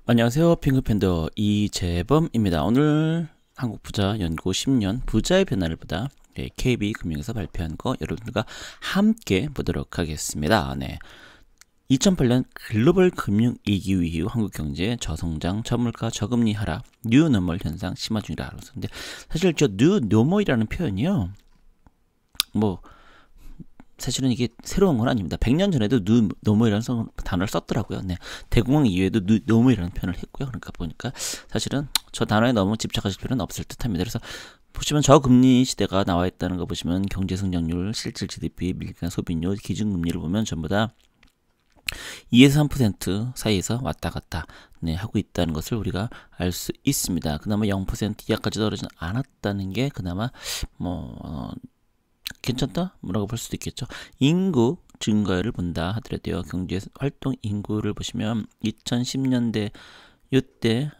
안녕하세요. 핑크팬더 이재범입니다. 오늘 한국부자연구 10년 부자의 변화를 보다 KB금융에서 발표한 거 여러분들과 함께 보도록 하겠습니다. 2008년 글로벌 금융위기 이후 한국 경제 저성장, 저물가, 저금리 하락, 뉴노멀 현상 심화 중이라. 근데 사실 저 뉴노멀이라는 표현이요. 사실은 이게 새로운 건 아닙니다. 100년 전에도 노멀이라는 단어를 썼더라고요. 대공황 이후에도 노멀이라는 표현을 했고요. 그러니까 보니까 사실은 저 단어에 너무 집착하실 필요는 없을 듯합니다. 그래서 보시면 저금리 시대가 나와 있다는 거 보시면 경제 성장률, 실질 GDP, 밀감 소비율, 기준금리를 보면 전부 다 2에서 3% 사이에서 왔다 갔다 하고 있다는 것을 우리가 알 수 있습니다. 그나마 0% 이하까지 떨어지지 않았다는 게 그나마 괜찮다? 뭐라고 볼 수도 있겠죠. 인구 증가율을 본다 하더라도요. 경제활동 인구를 보시면 2010년대 이때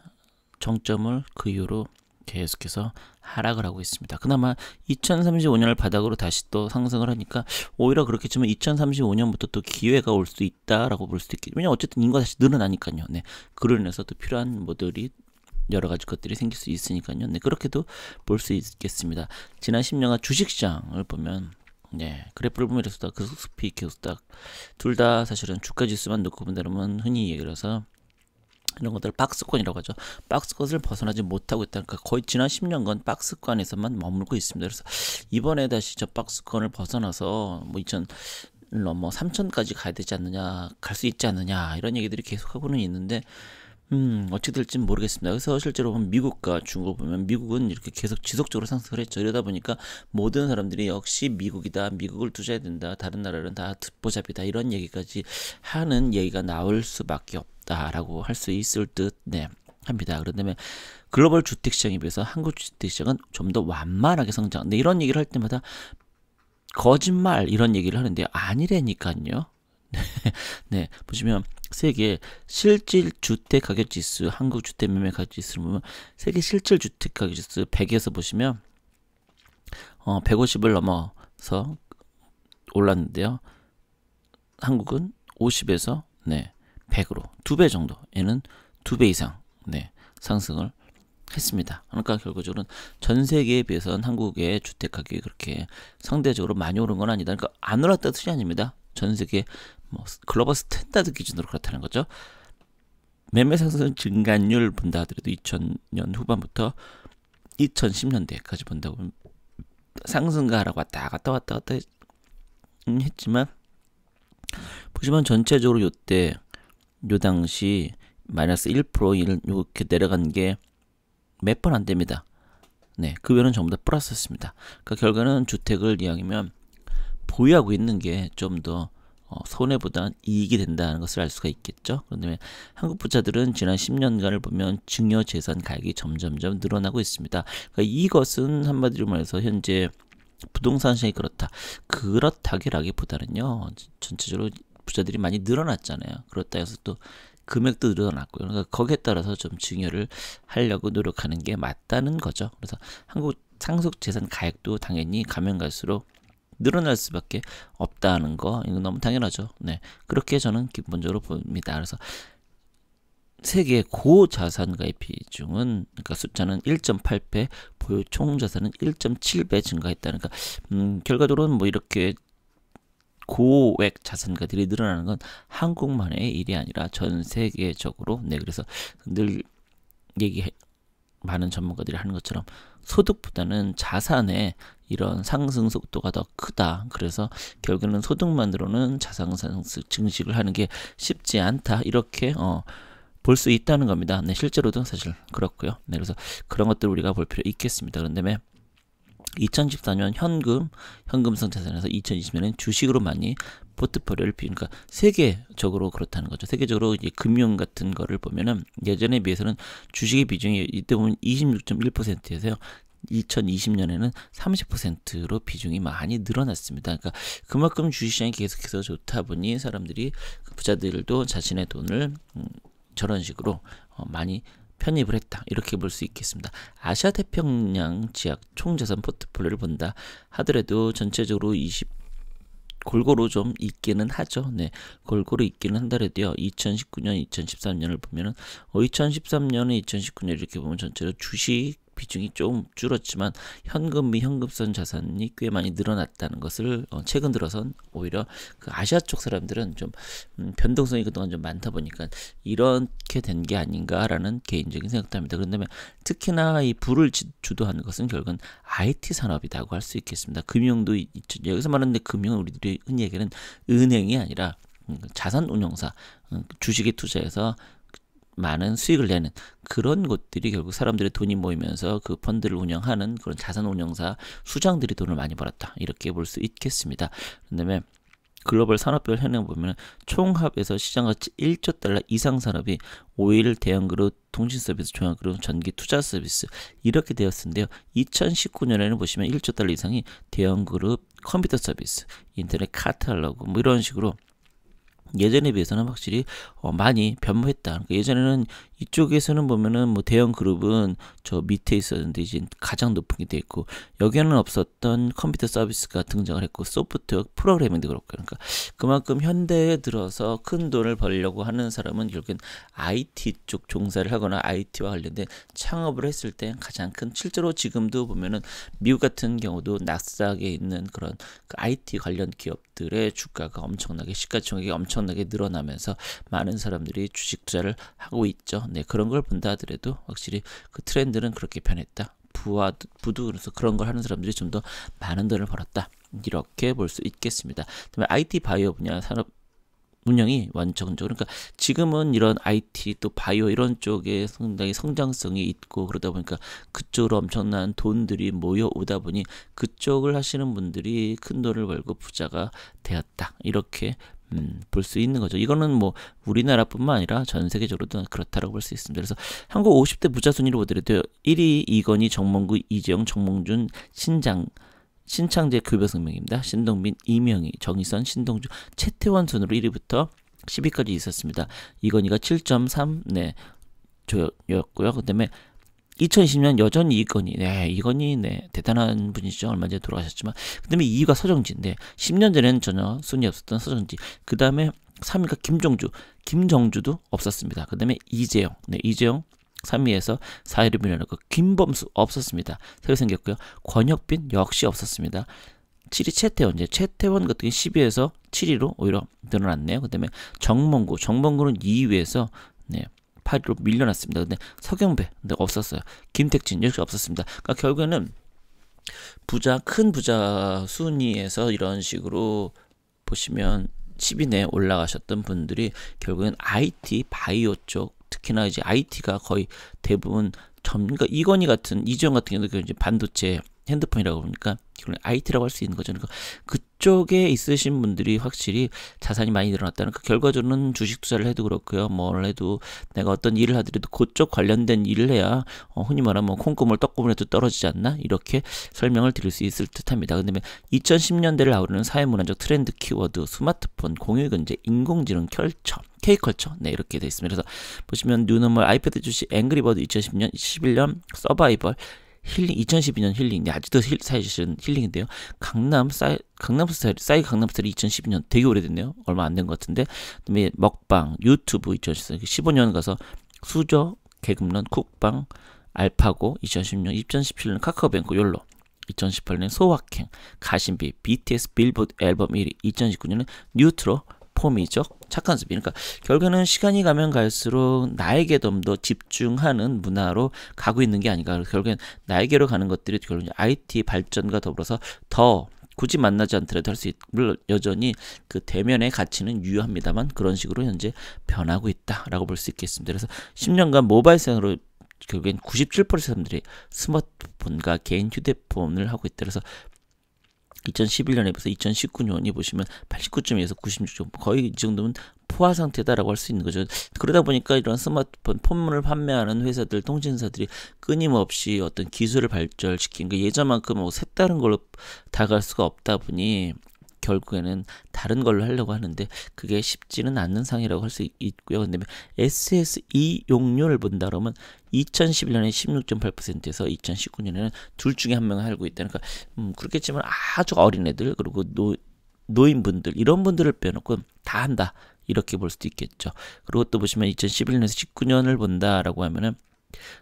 정점을 그 이후로 계속해서 하락을 하고 있습니다. 그나마 2035년을 바닥으로 다시 또 상승을 하니까 오히려 그렇겠지만 2035년부터 또 기회가 올 수 있다라고 볼 수도 있겠죠. 왜냐면 어쨌든 인구가 다시 늘어나니까요. 그로 인해서 또 필요한 모델이 여러 가지 것들이 생길 수 있으니까요. 그렇게도 볼 수 있겠습니다. 지난 10년간 주식시장을 보면 그래프를 보면 이렇습니다. 그 숲이 개수딱 둘 다 사실은 주가 지수만 놓고 본다면 흔히 얘기를 해서 이런 것들 박스권이라고 하죠. 박스권을 벗어나지 못하고 있다. 그러니까 거의 지난 10년간 박스권에서만 머물고 있습니다. 그래서 이번에 다시 저 박스권을 벗어나서 3천까지 가야 되지 않느냐, 갈 수 있지 않느냐 이런 얘기들이 계속하고는 있는데 어찌 될지는 모르겠습니다. 그래서 실제로 보면 미국과 중국을 보면 미국은 이렇게 계속 지속적으로 상승을 했죠. 이러다 보니까 모든 사람들이 역시 미국이다, 미국을 투자해야 된다, 다른 나라는 다 듣보잡이다 이런 얘기까지 하는 얘기가 나올 수밖에 없다라고 할 수 있을 듯 합니다. 그런데 글로벌 주택시장에 비해서 한국 주택시장은 좀 더 완만하게 성장. 이런 얘기를 할 때마다 거짓말 이런 얘기를 하는데 아니라니까요. 보시면 세계 실질 주택 가격 지수, 한국 주택 매매 가격 지수를 보면 세계 실질 주택 가격 지수 100에서 보시면 150을 넘어서 올랐는데요. 한국은 50에서 100으로 2배 정도, 얘는 2배 이상 상승을 했습니다. 그러니까 결과적으로는 전 세계에 비해서는 한국의 주택 가격이 그렇게 상대적으로 많이 오른 건 아니다. 그러니까 안 올랐다는 뜻이 아닙니다. 전 세계 글로벌 스탠다드 기준으로 그렇다는 거죠. 매매 상승 증가율 본다 하더라도 2000년 후반부터 2010년대까지 본다고 보면 상승과 하락 왔다 갔다 했지만 보시면 전체적으로 요때 요 당시 마이너스 1% 이렇게 내려간 게 몇 번 안 됩니다. 그 외에는 전부 다 플러스였습니다. 그러니까 결과는 주택을 이야기하면 보유하고 있는 게 좀 더 손해보다 이익이 된다는 것을 알 수가 있겠죠. 그런데 한국 부자들은 지난 10년간을 보면 증여재산 가액이 점점점 늘어나고 있습니다. 그러니까 이것은 한마디로 말해서 현재 부동산 시장이 그렇다기보다는요, 전체적으로 부자들이 많이 늘어났잖아요. 그렇다 해서 또 금액도 늘어났고요. 그러니까 거기에 따라서 좀 증여를 하려고 노력하는 게 맞다는 거죠. 그래서 한국 상속재산 가액도 당연히 가면 갈수록 늘어날 수밖에 없다는 거, 이거 너무 당연하죠. 그렇게 저는 기본적으로 봅니다. 그래서 세계 고자산가의 비중은, 그러니까 숫자는 1.8배, 보유 총자산은 1.7배 증가했다는 거. 결과적으로는 이렇게 고액 자산가들이 늘어나는 건 한국만의 일이 아니라 전 세계적으로. 그래서 늘 많은 전문가들이 하는 것처럼 소득보다는 자산의 이런 상승 속도가 더 크다. 그래서 결국에는 소득만으로는 자산 상승 증식을 하는 게 쉽지 않다. 이렇게 볼 수 있다는 겁니다. 실제로도 사실 그렇고요. 그래서 그런 것들을 우리가 볼 필요 있겠습니다. 그런데 2014년 현금성 자산에서 2020년엔 주식으로 많이 포트폴리오를 그러니까 세계적으로 그렇다는 거죠. 세계적으로 이제 금융 같은 거를 보면은 예전에 비해서는 주식의 비중이 이때 보면 26.1%에서요. 2020년에는 30%로 비중이 많이 늘어났습니다. 그러니까 그만큼 주식시장이 계속해서 좋다 보니 사람들이 부자들도 자신의 돈을 저런 식으로 많이 편입을 했다. 이렇게 볼 수 있겠습니다. 아시아 태평양 지역 총자산 포트폴리오를 본다 하더라도 전체적으로 골고루 좀 있기는 하죠. 네, 골고루 있기는 한다래도요. 2019년, 2013년을 보면은 2013년에 2019년 이렇게 보면 전체로 주식 비중이 좀 줄었지만 현금 및 현금성 자산이 꽤 많이 늘어났다는 것을 최근 들어선 오히려 그 아시아 쪽 사람들은 좀 변동성이 그동안 좀 많다 보니까 이렇게 된 게 아닌가라는 개인적인 생각도 합니다. 그런데 특히나 이 부를 주도하는 것은 결국은 IT 산업이라고 할 수 있겠습니다. 금융도 있죠. 여기서 말하는데 금융은 우리들이 흔히 얘기하는 은행이 아니라 자산 운용사, 주식에 투자해서 많은 수익을 내는 그런 곳들이 결국 사람들의 돈이 모이면서 그 펀드를 운영하는 그런 자산 운용사 수장들이 돈을 많이 벌었다, 이렇게 볼 수 있겠습니다. 그다음에 글로벌 산업별 현황 보면 총합에서 시장가치 1조 달러 이상 산업이 오일, 대형그룹, 통신 서비스, 종합그룹, 전기, 투자 서비스 이렇게 되었는데요. 2019년에는 보시면 1조 달러 이상이 대형그룹, 컴퓨터 서비스, 인터넷 카탈로그 뭐 이런 식으로 예전에 비해서는 확실히 많이 변모했다. 그러니까 예전에는 이쪽에서는 보면은 뭐 대형 그룹은 저 밑에 있었는데 이제 가장 높은 게 돼 있고, 여기에는 없었던 컴퓨터 서비스가 등장을 했고, 소프트웨어 프로그래밍도 그렇고, 그러니까 그만큼 현대에 들어서 큰 돈을 벌려고 하는 사람은 결국엔 IT 쪽 종사를 하거나 IT와 관련된 창업을 했을 때 가장 큰, 실제로 지금도 보면은 미국 같은 경우도 나스닥에 있는 그런 그 IT 관련 기업들의 주가가 엄청나게, 시가총액이 엄청나게 늘어나면서 많은 사람들이 주식 투자를 하고 있죠. 네, 그런 걸 본다 하더라도 확실히 그 트렌드는 그렇게 변했다. 부도 그래서 그런 걸 하는 사람들이 좀 더 많은 돈을 벌었다, 이렇게 볼 수 있겠습니다. 그다음에 IT 바이오 분야 산업 운영이 완전적으로, 그러니까 지금은 이런 IT 또 바이오 이런 쪽에 상당히 성장성이 있고 그러다 보니까 그쪽으로 엄청난 돈들이 모여오다 보니 그쪽을 하시는 분들이 큰 돈을 벌고 부자가 되었다, 이렇게 볼 수 있는 거죠. 이거는 뭐 우리나라뿐만 아니라 전 세계적으로도 그렇다라고 볼 수 있습니다. 그래서 한국 50대 부자 순위로 보더라도 1위 이건희, 정몽구, 이재용, 정몽준, 신창재 교배성명입니다. 신동빈, 이명희, 정의선, 신동주, 최태원 순으로 1위부터 10위까지 있었습니다. 이건희가 7.3 네, 조였고요. 그다음에 2020년 여전히 이건희, 이건희 대단한 분이시죠. 얼마 전에 돌아가셨지만. 그다음에 2위가 서정진, 10년 전에는 전혀 순위 없었던 서정진. 그다음에 3위가 김정주도 없었습니다. 그다음에 이재용, 이재용 3위에서 4위를 밀어넣고, 김범수 없었습니다. 새로 생겼고요. 권혁빈 역시 없었습니다. 7위 최태원 같은 경우 10위에서 7위로 오히려 늘어났네요. 그다음에 정몽구는 2위에서 8위로 밀려났습니다. 근데 서경배 없었어요. 김택진 역시 없었습니다. 그러니까 결국에는 큰 부자 순위에서 이런 식으로 보시면 10위 내에 올라가셨던 분들이 결국엔 IT 바이오 쪽, 특히나 이제 IT가 거의 대부분 그러니까 이재용 같은 경우도 이제 반도체, 핸드폰이라고 보니까 IT라고 할 수 있는 거죠. 그러니까 그쪽에 있으신 분들이 확실히 자산이 많이 늘어났다는, 그 결과적으로는 주식 투자를 해도 그렇고요. 뭘 해도 내가 어떤 일을 하더라도 그쪽 관련된 일을 해야 흔히 말하면 콩고물 떡고물 해도 떨어지지 않나, 이렇게 설명을 드릴 수 있을 듯합니다. 근데 2010년대를 아우르는 사회문화적 트렌드 키워드, 스마트폰, 공유경제, 인공지능, K컬처 이렇게 되어 있습니다. 그래서 보시면 뉴노멀, 아이패드 주식, 앵그리버드 2010년, 11년 서바이벌, 힐링 2012년 힐링, 아직도 사실은 힐링인데요. 강남스타일 2012년 되게 오래됐네요. 얼마 안 된 것 같은데. 그다음에 먹방, 유튜브 2015년 가서 수저, 개그맨, 쿡방, 알파고 2016년, 2017년 카카오뱅크, 욜로 2018년 소확행, 가심비, BTS 빌보드 앨범 1위, 2019년은 뉴트로, 폼이죠. 착한 습이. 그러니까 결국에는 시간이 가면 갈수록 나에게 좀 더 집중하는 문화로 가고 있는 게 아닌가. 결국엔 나에게로 가는 것들이 결국 IT 발전과 더불어서 더 굳이 만나지 않더라도 할 수 물론 여전히 그 대면의 가치는 유효합니다만 그런 식으로 현재 변하고 있다라고 볼 수 있겠습니다. 그래서 10년간 모바일 생활로 결국엔 97% 사람들이 스마트폰과 개인 휴대폰을 하고 있다. 그래서 2011년에 비해서 2019년이 보시면 89점에서 96점, 거의 이 정도면 포화 상태다라고 할 수 있는 거죠. 그러다 보니까 이런 스마트폰 폰을 판매하는 회사들, 통신사들이 끊임없이 어떤 기술을 발전시킨 그 예전만큼 뭐 색다른 걸로 다가갈 수가 없다 보니 결국에는 다른 걸로 하려고 하는데 그게 쉽지는 않는 상이라고 할 수 있고요. 근데 SSE 용료를 본다 그러면 2011년에 16.8%에서 2019년에는 둘 중에 한 명을 알고 있다. 그러니까 그렇겠지만 아주 어린 애들, 그리고 노인분들 이런 분들을 빼놓고 다 한다. 이렇게 볼 수도 있겠죠. 그리고 또 보시면 2011년에서 19년을 본다라고 하면은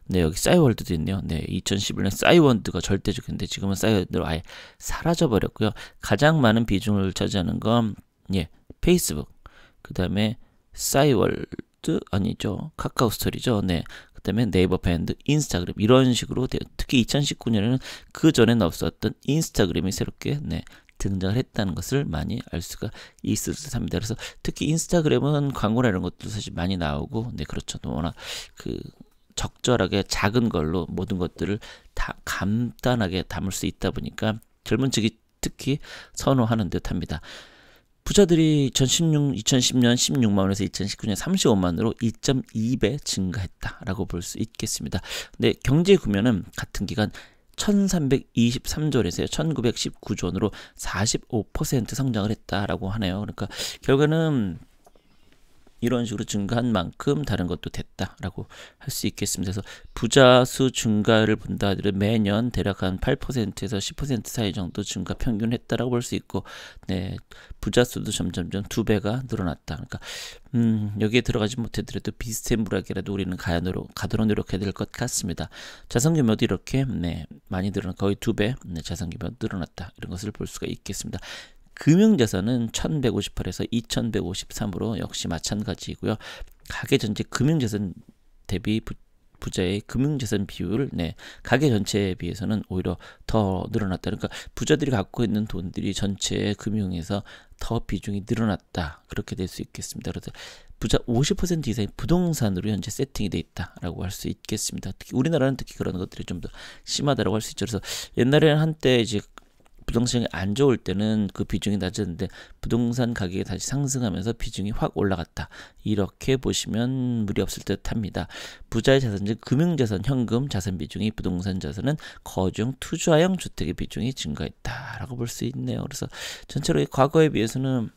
네, 여기 싸이월드도 있네요. 네, 2011년 싸이월드가 절대적인데 지금은 싸이월드로 아예 사라져 버렸고요. 가장 많은 비중을 차지하는 건 예, 페이스북. 그다음에 싸이월드 아니죠. 카카오 스토리죠. 네. 그다음에 네이버 밴드, 인스타그램 이런 식으로 특히 2019년에는 그 전에는 없었던 인스타그램이 새롭게 네, 등장을 했다는 것을 많이 알 수가 있을 듯합니다. 그래서 특히 인스타그램은 광고나 이런 것도 사실 많이 나오고 네, 그렇죠. 워낙 그 적절하게 작은 걸로 모든 것들을 다 간단하게 담을 수 있다 보니까 젊은 층이 특히 선호하는 듯합니다. 부자들이 2010년 16만 원에서 2019년 35만으로 2.2배 증가했다라고 볼 수 있겠습니다. 근데 경제 구면은 같은 기간 1323조 원에서 1919조 원으로 45% 성장을 했다라고 하네요. 그러니까 결과는 이런 식으로 증가한 만큼 다른 것도 됐다라고 할 수 있겠습니다. 그래서 부자 수 증가를 본다 하더라도 매년 대략 한 8%에서 10% 사이 정도 증가 평균했다라고 볼 수 있고, 네, 부자 수도 점점점 2배가 늘어났다. 그러니까 여기에 들어가지 못하더라도 비슷한 물약이라도 우리는 가도록 노력해야 될 것 같습니다. 자산 규모도 이렇게 네, 많이 늘어나 거의 2배 네, 자산 규모 늘어났다. 이런 것을 볼 수가 있겠습니다. 금융자산은 1158에서 2153으로 역시 마찬가지이고요. 가계 전체 금융자산 대비 부자의 금융자산 비율, 네, 가계 전체에 비해서는 오히려 더 늘어났다. 그러니까 부자들이 갖고 있는 돈들이 전체 금융에서 더 비중이 늘어났다. 그렇게 될 수 있겠습니다. 그래서 부자 50% 이상이 부동산으로 현재 세팅이 돼 있다라고 할 수 있겠습니다. 특히 우리나라는 특히 그런 것들이 좀 더 심하다라고 할 수 있죠. 그래서 옛날에는 한때 이제 부동산이 안 좋을 때는 그 비중이 낮았는데 부동산 가격이 다시 상승하면서 비중이 확 올라갔다. 이렇게 보시면 무리 없을 듯 합니다. 부자의 자산, 즉 금융자산, 현금 자산 비중이 부동산 자산은 거주형, 투자형 주택의 비중이 증가했다라고 볼 수 있네요. 그래서 전체로 과거에 비해서는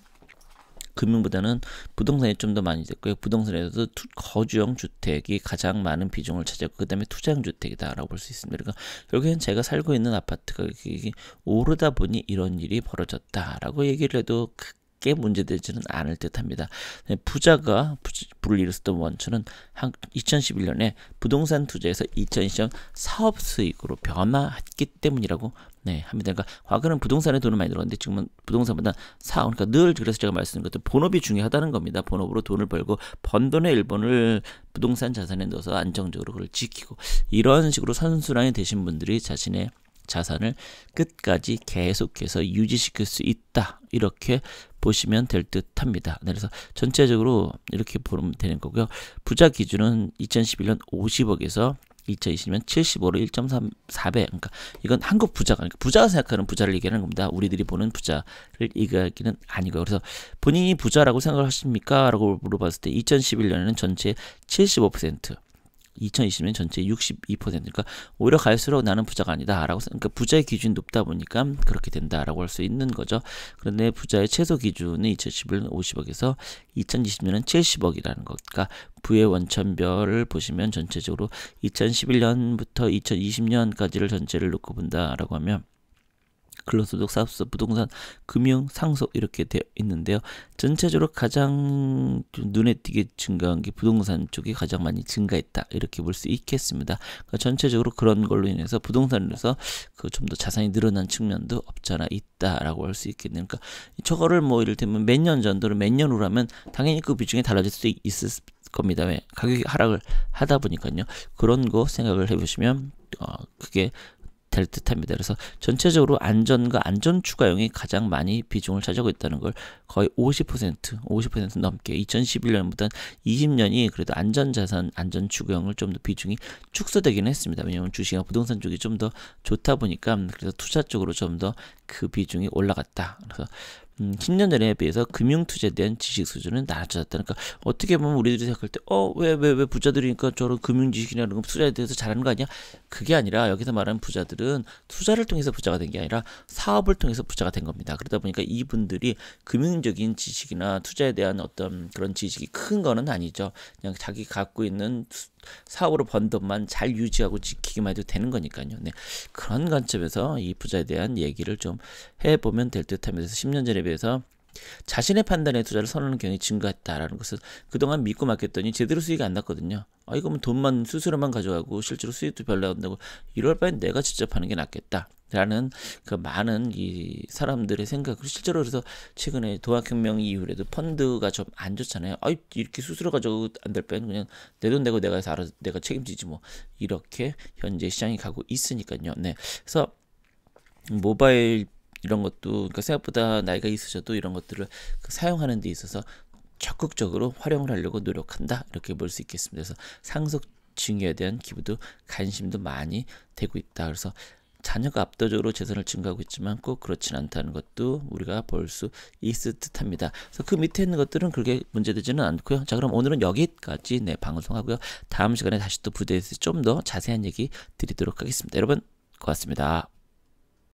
금융보다는 부동산이 좀 더 많이 됐고요. 부동산에서도 거주형 주택이 가장 많은 비중을 차지하고 그 다음에 투자형 주택이다라고 볼 수 있습니다. 그러니까 결국엔 제가 살고 있는 아파트 가격이 오르다 보니 이런 일이 벌어졌다라고 얘기를 해도 크게 문제되지는 않을 듯합니다. 부자가 부를 일으켰던 원천은 2011년에 부동산 투자에서 2020년 사업 수익으로 변화했기 때문이라고 네, 합니다. 그러니까 과거는 부동산에 돈을 많이 들었는데 지금은 부동산보다 그러니까 늘 그래서 제가 말씀드린 것도 본업이 중요하다는 겁니다. 본업으로 돈을 벌고 번 돈의 일본을 부동산 자산에 넣어서 안정적으로 그걸 지키고 이런 식으로 선순환이 되신 분들이 자신의 자산을 끝까지 계속해서 유지시킬 수 있다. 이렇게 보시면 될 듯합니다. 네, 그래서 전체적으로 이렇게 보면 되는 거고요. 부자 기준은 2011년 50억에서 2020년 75로 1.4배. 그러니까 이건 한국 부자가, 그러니까 부자가 생각하는 부자를 얘기하는 겁니다. 우리들이 보는 부자를 얘기하기는 아니고요. 그래서 본인이 부자라고 생각을 하십니까? 라고 물어봤을 때 2011년에는 전체 75%, 2020년 전체 62%. 그러니까 오히려 갈수록 나는 부자가 아니다라고, 그러니까 부자의 기준이 높다 보니까 그렇게 된다라고 할 수 있는 거죠. 그런데 부자의 최소 기준은 2011년 50억에서 2020년은 70억이라는 것. 그러니까 부의 원천별을 보시면 전체적으로 2011년부터 2020년까지를 전체를 놓고 본다라고 하면 근로소득, 사업소, 부동산, 금융, 상속 이렇게 되어 있는데요. 전체적으로 가장 눈에 띄게 증가한 게 부동산 쪽이 가장 많이 증가했다. 이렇게 볼 수 있겠습니다. 그러니까 전체적으로 그런 걸로 인해서 부동산에서 그 좀 더 자산이 늘어난 측면도 없잖아 있다라고 할 수 있겠네요. 그러니까 저거를 뭐 이를테면 몇 년 전도를 몇 년 후라면 당연히 그 비중이 달라질 수 있을 겁니다. 왜? 가격이 하락을 하다 보니까요. 그런 거 생각을 해보시면 그게 될 듯합니다. 그래서 전체적으로 안전과 안전 추가용이 가장 많이 비중을 차지하고 있다는 걸 거의 50% 넘게 2011년보다 20년이 그래도 안전자산, 안전 추가용을 좀 더 비중이 축소되긴 했습니다. 왜냐하면 주식이나 부동산 쪽이 좀 더 좋다 보니까 그래서 투자 쪽으로 좀 더 그 비중이 올라갔다. 그래서 10년 전에 비해서 금융투자에 대한 지식 수준은 낮아졌다. 그러니까 어떻게 보면 우리들이 생각할 때 왜 부자들이니까 저런 금융지식이나 이런 거 투자에 대해서 잘하는 거 아니야? 그게 아니라 여기서 말하는 부자들은 투자를 통해서 부자가 된 게 아니라 사업을 통해서 부자가 된 겁니다. 그러다 보니까 이분들이 금융적인 지식이나 투자에 대한 어떤 그런 지식이 큰 거는 아니죠. 그냥 자기 갖고 있는 사업으로 번 돈만 잘 유지하고 지키기만 해도 되는 거니까요. 네. 그런 관점에서 이 부자에 대한 얘기를 좀 해보면 될 듯하면서 10년 전에 비해서 자신의 판단에 투자를 선호하는 경향이 증가했다라는 것은 그동안 믿고 맡겼더니 제대로 수익이 안 났거든요. 아, 이거 뭐 돈만 수수료만 가져가고 실제로 수익도 별로 안 나고 이럴 바엔 내가 직접 하는 게 낫겠다. 라는 그 많은 이 사람들의 생각. 실제로 그래서 최근에 도화혁명 이후에도 펀드가 좀 안 좋잖아요. 아, 이렇게 수수료 가지고 안 될 바엔 그냥 내 돈 내고 내가 알아서 내가 책임지지 뭐. 이렇게 현재 시장이 가고 있으니까요. 네. 그래서 모바일 이런 것도 그러니까 생각보다 나이가 있으셔도 이런 것들을 사용하는 데 있어서 적극적으로 활용을 하려고 노력한다, 이렇게 볼 수 있겠습니다. 그래서 상속 증여에 대한 기부도 관심도 많이 되고 있다. 그래서 자녀가 압도적으로 재산을 증가하고 있지만 꼭 그렇진 않다는 것도 우리가 볼 수 있을 듯합니다. 그래서 그 밑에 있는 것들은 그렇게 문제되지는 않고요. 자, 그럼 오늘은 여기까지 방송하고요. 다음 시간에 다시 또 부대에서 좀 더 자세한 얘기 드리도록 하겠습니다. 여러분 고맙습니다.